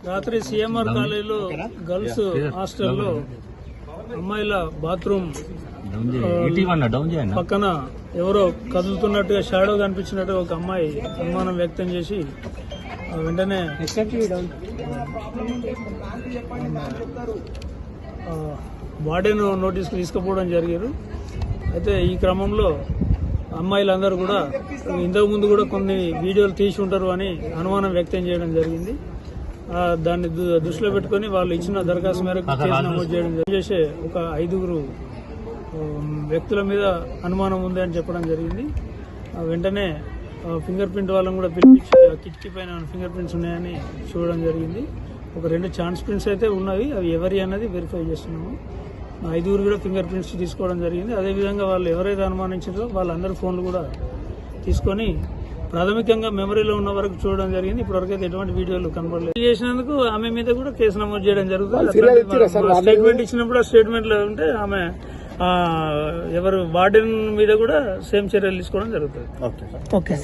రాత్రి సిఎంఆర్ కాలేజీలో గర్ల్స్ హాస్టల్లో అమ్మాయిల బాత్రూమ్ పక్కన ఎవరో కదులుతున్నట్టుగా షాడో కనిపించినట్టుగా ఒక అమ్మాయి అనుమానం వ్యక్తం చేసి వెంటనే వార్డెన్ నోటీస్కి తీసుకుపోవడం జరిగారు. అయితే ఈ క్రమంలో అమ్మాయిలందరూ కూడా ఇంతకుముందు కూడా కొన్ని వీడియోలు తీసి ఉంటారు అని అనుమానం వ్యక్తం చేయడం జరిగింది. దాన్ని దృష్టిలో పెట్టుకుని వాళ్ళు ఇచ్చిన దరఖాస్తు మేరకు కేసు నమోదు చేయడం చేసే ఒక 5 వ్యక్తుల మీద అనుమానం ఉంది అని చెప్పడం జరిగింది. వెంటనే ఫింగర్ ప్రింట్ వాళ్ళని కూడా పిలిపించి కిటికీ పైన ఫింగర్ ప్రింట్స్ ఉన్నాయని చూడడం జరిగింది. ఒక 2 ఛాన్స్ ప్రింట్స్ అయితే ఉన్నవి, అవి ఎవరి అన్నది వెరిఫై చేస్తున్నాము. 5 కూడా ఫింగర్ ప్రింట్స్ తీసుకోవడం జరిగింది. అదేవిధంగా వాళ్ళు ఎవరైతే అనుమానించారో వాళ్ళందరి ఫోన్లు కూడా తీసుకొని ప్రాథమికంగా మెమరీలో ఉన్న వరకు చూడడం జరిగింది. ఇప్పటివరకు అయితే ఎటువంటి వీడియోలు కనబడలేదు. చేసినందుకు ఆమె మీద కూడా కేసు నమోదు చేయడం జరుగుతుంది. స్టేట్మెంట్ ఇచ్చినప్పుడు ఆ స్టేట్మెంట్ లో ఉంటే ఆమె ఎవరు వార్డెన్ మీద కూడా సేమ్ చర్యలు తీసుకోవడం జరుగుతుంది. ఓకే.